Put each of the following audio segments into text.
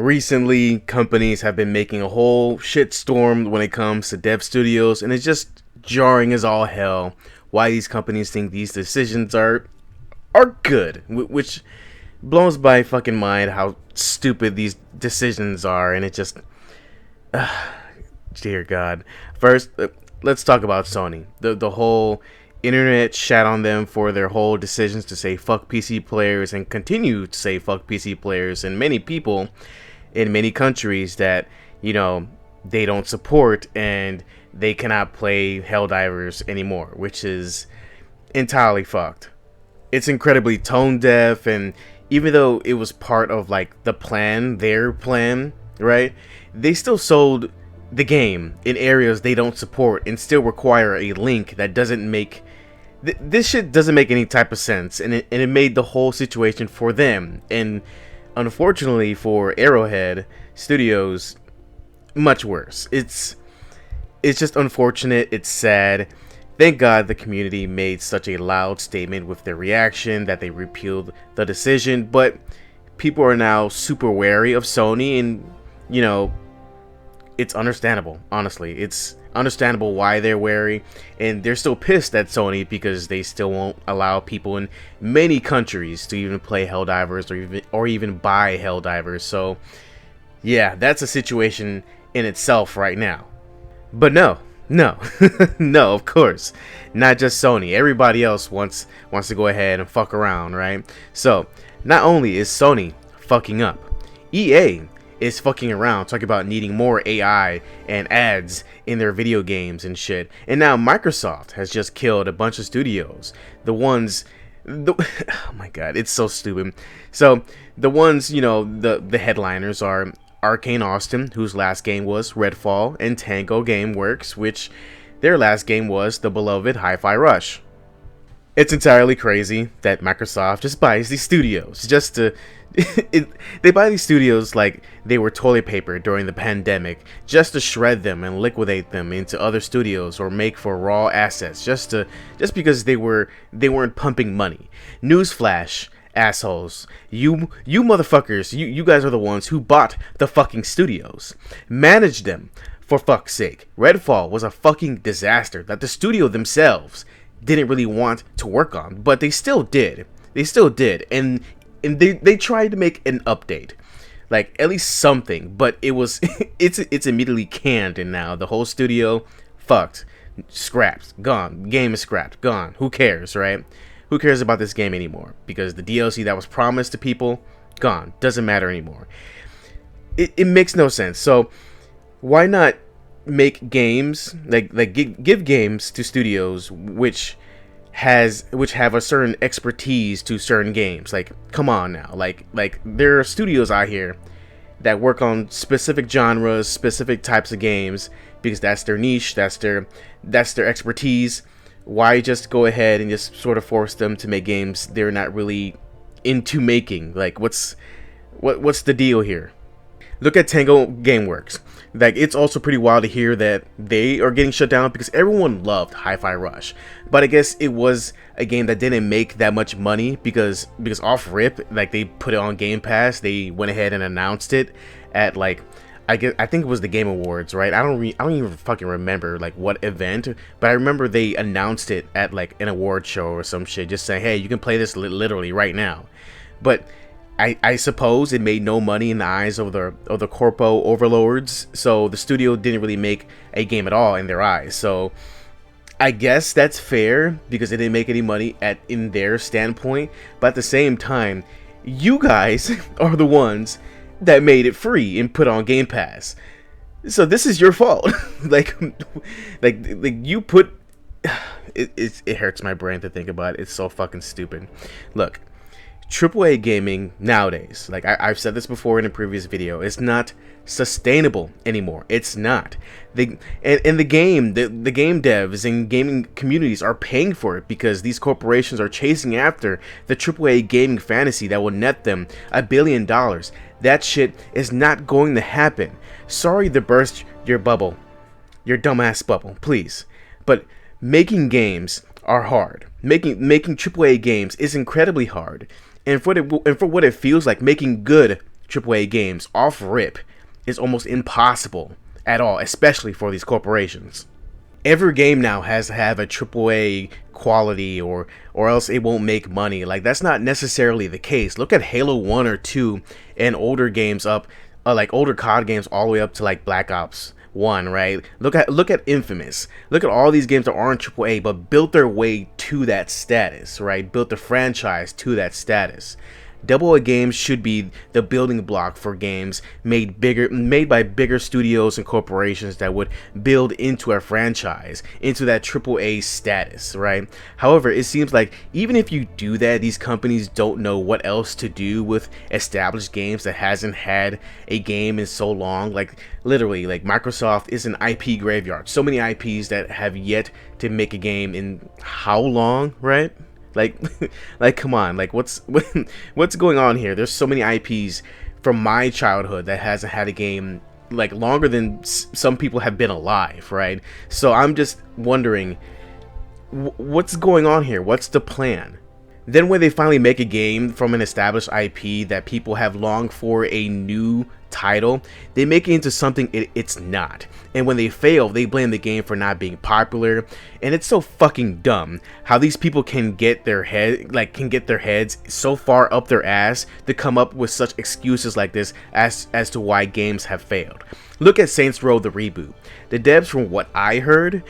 recently companies have been making a whole shitstorm when it comes to dev studios, and it's just jarring as all hell why these companies think these decisions are good, which blows my fucking mind how stupid these decisions are. And it just dear god. First, let's talk about Sony. The whole internet shat on them for their whole decisions to say fuck PC players and continue to say fuck PC players, and many people in many countries that, you know, they don't support and they cannot play Helldivers anymore, which is entirely fucked. It's incredibly tone deaf, and even though it was part of like the plan, their plan, right? They still sold the game in areas they don't support and still require a link that doesn't make this shit doesn't make any type of sense, and it made the whole situation for them, and unfortunately for Arrowhead Studios, much worse. It's just unfortunate. It's sad. Thank God the community made such a loud statement with their reaction that they repealed the decision, but people are now super wary of Sony, and you know, it's understandable. Honestly, it's understandable why they're wary, and they're still pissed at Sony because they still won't allow people in many countries to even play Helldivers or even buy Helldivers. So yeah, that's a situation in itself right now. But no, no, of course, not just Sony. Everybody else wants to go ahead and fuck around, right? So not only is Sony fucking up, EA is fucking around, talking about needing more AI and ads in their video games and shit. And now Microsoft has just killed a bunch of studios. Oh my god, it's so stupid. So the ones, you know, the headliners are Arcane Austin, whose last game was Redfall, and Tango Gameworks, which their last game was the beloved Hi-Fi Rush. It's entirely crazy that Microsoft just buys these studios just to they buy these studios like they were toilet paper during the pandemic, just to shred them and liquidate them into other studios or make for raw assets, just because they weren't pumping money. Newsflash, assholes, you motherfuckers, you guys are the ones who bought the fucking studios, managed them, for fuck's sake. Redfall was a fucking disaster that the studio themselves didn't really want to work on, but they still did, and they tried to make an update, like at least something, but it was it's immediately canned, and now the whole studio fucked, scrapped, gone. Game is scrapped, gone. Who cares, right? Who cares about this game anymore? Because the DLC that was promised to people, gone. Doesn't matter anymore. It makes no sense. So why not make games like give games to studios which have a certain expertise to certain games? Like, come on now. Like there are studios out here that work on specific genres, specific types of games, because that's their niche, that's their expertise. Why just go ahead and just sort of force them to make games they're not really into making? Like, what's the deal here? Look at Tango Gameworks. Like, it's also pretty wild to hear that they are getting shut down because everyone loved Hi-Fi Rush, but I guess it was a game that didn't make that much money because off rip, like, they put it on Game Pass. They went ahead and announced it at, like, I think it was the Game Awards, right? I don't even fucking remember like what event, but I remember they announced it at like an award show or some shit, just saying, hey, you can play this literally right now. But I suppose it made no money in the eyes of the corpo overlords, so the studio didn't really make a game at all in their eyes. So I guess that's fair because it didn't make any money in their standpoint. But at the same time, you guys are the ones that made it free and put on Game Pass, so this is your fault. like you put it hurts my brain to think about it. It's so fucking stupid. Look, AAA gaming nowadays, like I've said this before in a previous video, it's not sustainable anymore. It's not. The game devs and gaming communities are paying for it because these corporations are chasing after the AAA gaming fantasy that will net them $1 billion. That shit is not going to happen. Sorry to burst your bubble, your dumbass bubble, please, but making games are hard. Making AAA games is incredibly hard. And for what it feels like, making good AAA games off rip is almost impossible at all, especially for these corporations. Every game now has to have a AAA quality or else it won't make money. Like, that's not necessarily the case. Look at Halo 1 or 2 and older games up, like older COD games all the way up to like Black Ops 1, right? Look at Infamous. Look at all these games that aren't AAA but built their way to that status, right? Built the franchise to that status. AA games should be the building block for games made by bigger studios and corporations that would build into a franchise, into that AAA status, right? However, it seems like even if you do that, these companies don't know what else to do with established games that hasn't had a game in so long. Like, literally, like, Microsoft is an IP graveyard. So many IPs that have yet to make a game in how long, right? Like, like, come on, like, what's going on here? There's so many IPs from my childhood that hasn't had a game like longer than some people have been alive, right? So I'm just wondering, what's going on here? What's the plan? Then when they finally make a game from an established IP that people have longed for a new title, they make it into something it's not. And when they fail, they blame the game for not being popular. And it's so fucking dumb how these people can get their heads so far up their ass to come up with such excuses like this as to why games have failed. Look at Saints Row the reboot. The devs, from what I heard,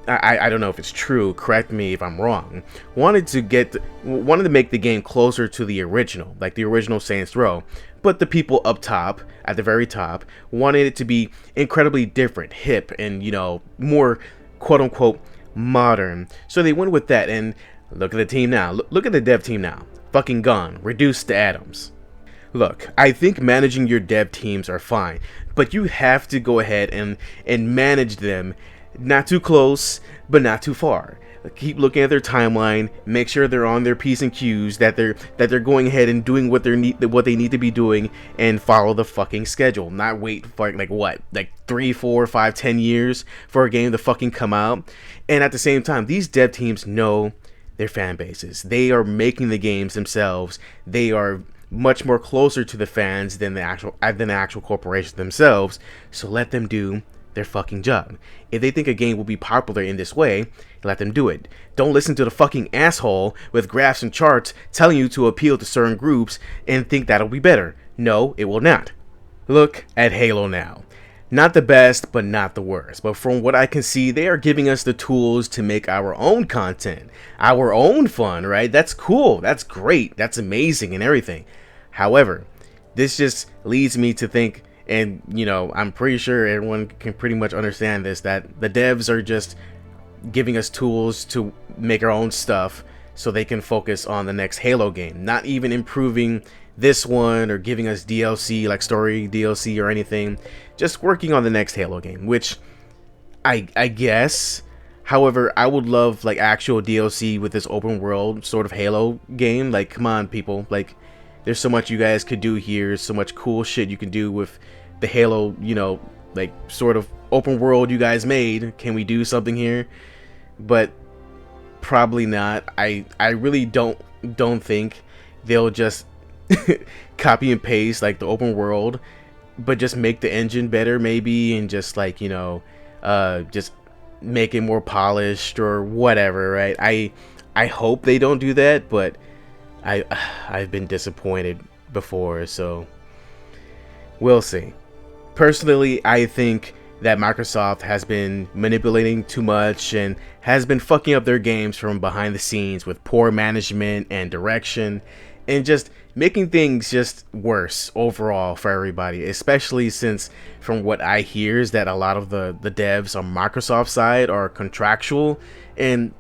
I don't know if it's true, correct me if I'm wrong, wanted to make the game closer to the original, like the original Saints Row, but the people up top, at the very top, wanted it to be incredibly different, hip, and, you know, more quote-unquote modern. So they went with that, and look at the team now. Look at the dev team now. Fucking gone. Reduced to atoms. Look, I think managing your dev teams are fine, but you have to go ahead and manage them. Not too close, but not too far. Keep looking at their timeline. Make sure they're on their P's and Q's. That they're going ahead and doing what they need to be doing, and follow the fucking schedule. Not wait for like 3, 4, 5, 10 years for a game to fucking come out. And at the same time, these dev teams know their fan bases. They are making the games themselves. They are much more closer to the fans than the actual corporations themselves. So let them do their fucking job. If they think a game will be popular in this way, let them do it. Don't listen to the fucking asshole with graphs and charts telling you to appeal to certain groups and think that'll be better. No, it will not. Look at Halo now. Not the best, but not the worst. But from what I can see, they are giving us the tools to make our own content, our own fun, right? That's cool. That's great. That's amazing and everything. However, this just leads me to think, and, you know, I'm pretty sure everyone can pretty much understand this, that the devs are just giving us tools to make our own stuff so they can focus on the next Halo game. Not even improving this one or giving us DLC, like story DLC or anything. Just working on the next Halo game, which I guess. However, I would love like actual DLC with this open world sort of Halo game. Like, come on, people. Like, there's so much you guys could do here. So much cool shit you can do with the Halo, you know, like sort of open world you guys made. Can we do something here? But probably not. I really don't think they'll just copy and paste like the open world, but just make the engine better maybe, and just like, you know, just make it more polished or whatever, right? I hope they don't do that, but I've been disappointed before, so we'll see. Personally, I think that Microsoft has been manipulating too much and has been fucking up their games from behind the scenes with poor management and direction, and just making things just worse overall for everybody, especially since from what I hear is that a lot of the devs on Microsoft's side are contractual. And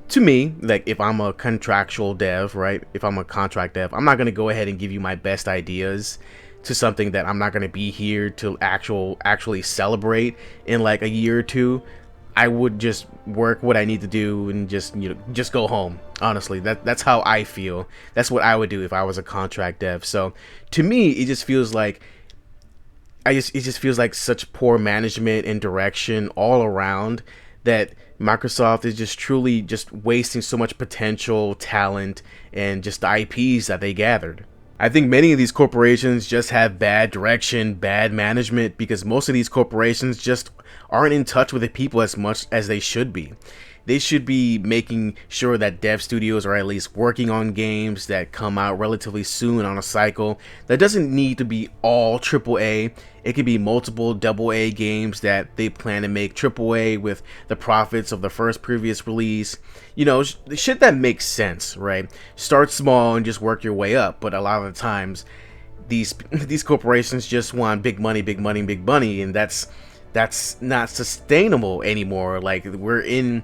to me, like, if I'm a contractual dev, right, if I'm a contract dev, I'm not going to go ahead and give you my best ideas to something that I'm not going to be here to actually celebrate in like a year or two. I would just work what I need to do and just, you know, just go home. Honestly, that's how I feel. That's what I would do if I was a contract dev. So to me, it just feels like it just feels like such poor management and direction all around, that Microsoft is just truly just wasting so much potential, talent, and just the IPs that they gathered. I think many of these corporations just have bad direction, bad management, because most of these corporations just aren't in touch with the people as much as they should be. They should be making sure that dev studios are at least working on games that come out relatively soon on a cycle. That doesn't need to be all AAA. It could be multiple AA games that they plan to make AAA with the profits of the first previous release. You know, shit that makes sense, right? Start small and just work your way up. But a lot of the times, these corporations just want big money, big money, big money, and that's not sustainable anymore. Like we're in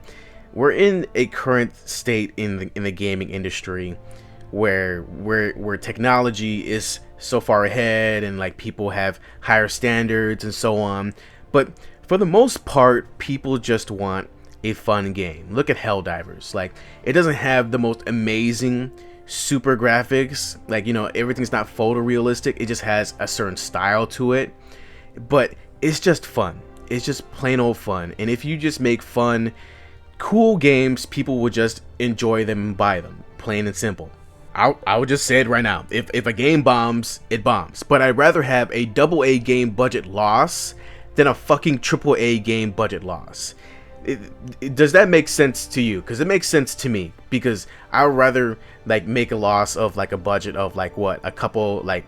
a current state in the gaming industry where technology is so far ahead and like people have higher standards and so on. But for the most part, people just want a fun game. Look at Helldivers. Like, it doesn't have the most amazing super graphics. Like, you know, everything's not photorealistic. It just has a certain style to it. But it's just fun. It's just plain old fun. And if you just make fun, cool games, people will just enjoy them and buy them. Plain and simple. I would just say it right now. If a game bombs, it bombs. But I'd rather have a AA game budget loss than a fucking AAA game budget loss. Does that make sense to you? Because it makes sense to me. Because I would rather like make a loss of like a budget of like what, a couple like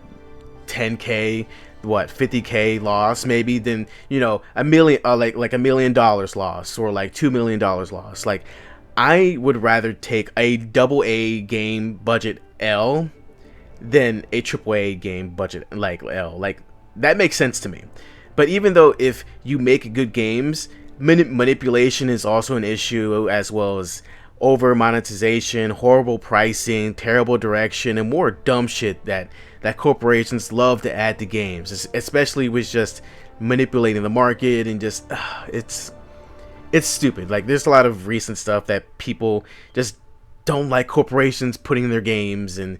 10K, what, 50K loss maybe, than, you know, a million, like $1 million loss or like $2 million loss. Like, I would rather take a AA game budget L than a AAA game budget like L. Like, that makes sense to me. But even though if you make good games, manipulation is also an issue, as well as over monetization, horrible pricing, terrible direction, and more dumb shit that corporations love to add to games, especially with just manipulating the market and just it's stupid. Like, there's a lot of recent stuff that people just don't like corporations putting in their games, and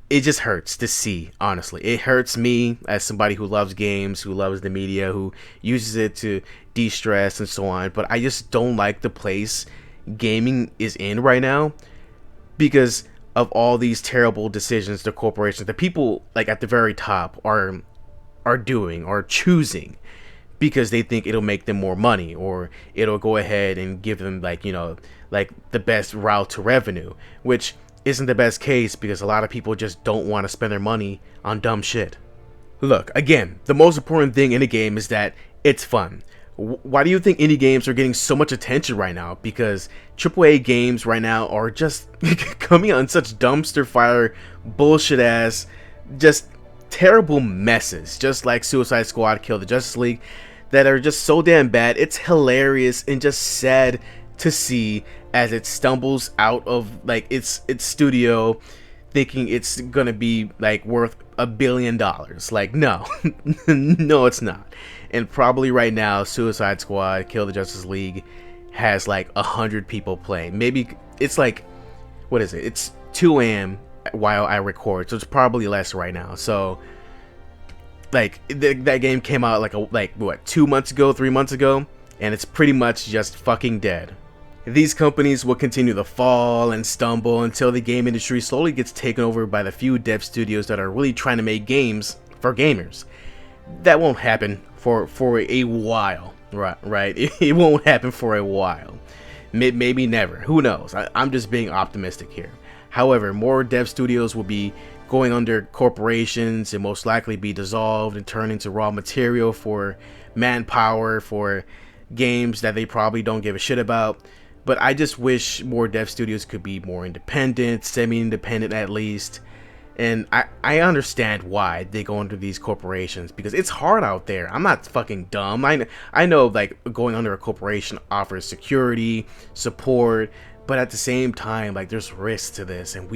it just hurts to see. Honestly, it hurts me as somebody who loves games, who loves the media, who uses it to de-stress and so on. But I just don't like the place gaming is in right now because of all these terrible decisions the corporations, the people like at the very top are choosing because they think it'll make them more money, or it'll go ahead and give them, like, you know, like the best route to revenue, which isn't the best case because a lot of people just don't want to spend their money on dumb shit. Look, again, the most important thing in a game is that it's fun. Why do you think indie games are getting so much attention right now? Because AAA games right now are just coming out in such dumpster fire, bullshit ass, just terrible messes, just like Suicide Squad Kill the Justice League, that are just so damn bad. It's hilarious and just sad to see as it stumbles out of like its studio thinking it's gonna be like worth $1 billion. Like, no. No, it's not. And probably right now Suicide Squad Kill the Justice League has like 100 people playing. Maybe it's like, what is it, it's 2 a.m. while I record, so it's probably less right now. So like that game came out like what, 2 months ago, 3 months ago, and it's pretty much just fucking dead. These companies will continue to fall and stumble until the game industry slowly gets taken over by the few dev studios that are really trying to make games for gamers. That won't happen for a while, right? It won't happen for a while. Maybe never. Who knows? I'm just being optimistic here. However, more dev studios will be going under corporations and most likely be dissolved and turned into raw material for manpower for games that they probably don't give a shit about. But I just wish more dev studios could be more independent, semi-independent at least. And I understand why they go under these corporations, because it's hard out there. I'm not fucking dumb. I know like going under a corporation offers security, support, but at the same time, like, there's risks to this, and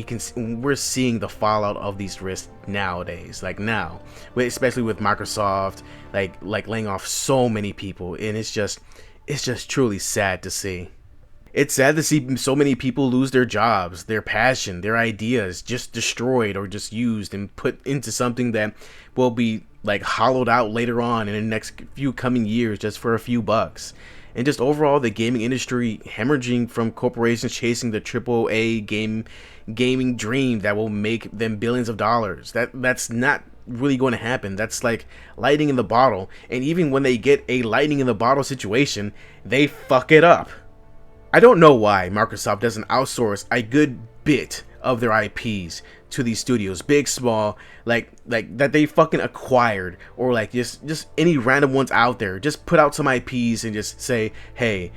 we're seeing the fallout of these risks nowadays. Like now, especially with Microsoft, like laying off so many people, and it's just truly sad to see. It's sad to see so many people lose their jobs, their passion, their ideas just destroyed or just used and put into something that will be like hollowed out later on in the next few coming years just for a few bucks. and just overall the gaming industry hemorrhaging from corporations chasing the AAA gaming dream that will make them billions of dollars. That's not really going to happen. That's like lightning in the bottle, and even when they get a lightning in the bottle situation, they fuck it up. I don't know why Microsoft doesn't outsource a good bit of their IPs to these studios, big, small, like that they fucking acquired, or like just any random ones out there. Just put out some IPs and just say, hey,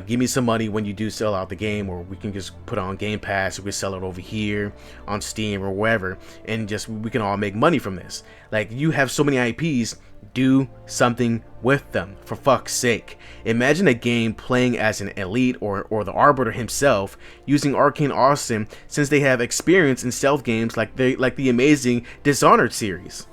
give me some money when you do sell out the game, or we can just put it on Game Pass, or we sell it over here on Steam or wherever, and just we can all make money from this. Like, you have so many IPs, do something with them, for fuck's sake. Imagine a game playing as an elite or the Arbiter himself, using Arcane Austin, since they have experience in stealth games like the amazing Dishonored series.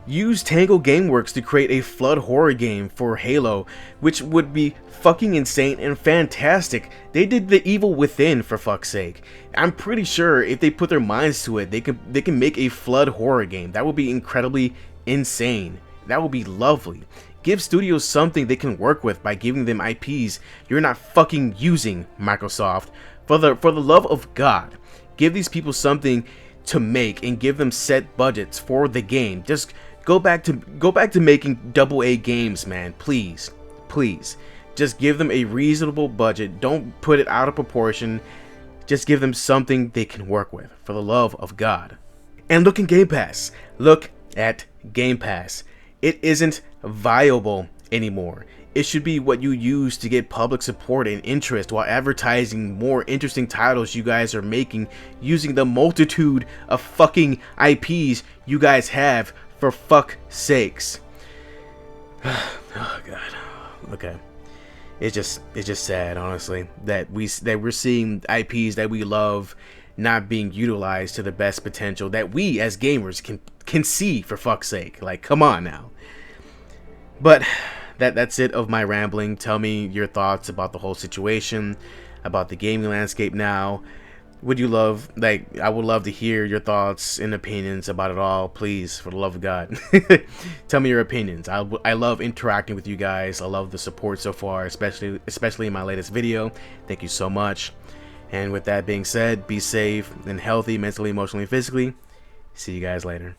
Use Tango Gameworks to create a flood horror game for Halo, which would be fucking insane and fantastic. They did The Evil Within, for fuck's sake. I'm pretty sure if they put their minds to it, they can make a flood horror game. That would be incredibly insane. That would be lovely. Give studios something they can work with by giving them IPs you're not fucking using, Microsoft. For the love of God, give these people something to make and give them set budgets for the game. Just go back to making AA games, man. Please. Just give them a reasonable budget. Don't put it out of proportion. Just give them something they can work with, for the love of God. And look at Game Pass. Look at Game Pass. It isn't viable anymore. It should be what you use to get public support and interest while advertising more interesting titles you guys are making using the multitude of fucking IPs you guys have, for fuck's sakes. Oh god. Okay. It's just sad, honestly, that we're seeing IPs that we love not being utilized to the best potential that we as gamers can see, for fuck's sake. Like, come on now. But that's it of my rambling. Tell me your thoughts about the whole situation, about the gaming landscape now. Would you love, like, I would love to hear your thoughts and opinions about it all, please, for the love of God. Tell me your opinions. I love interacting with you guys. I love the support so far, especially in my latest video. Thank you so much. And with that being said, be safe and healthy mentally, emotionally, and physically. See you guys later.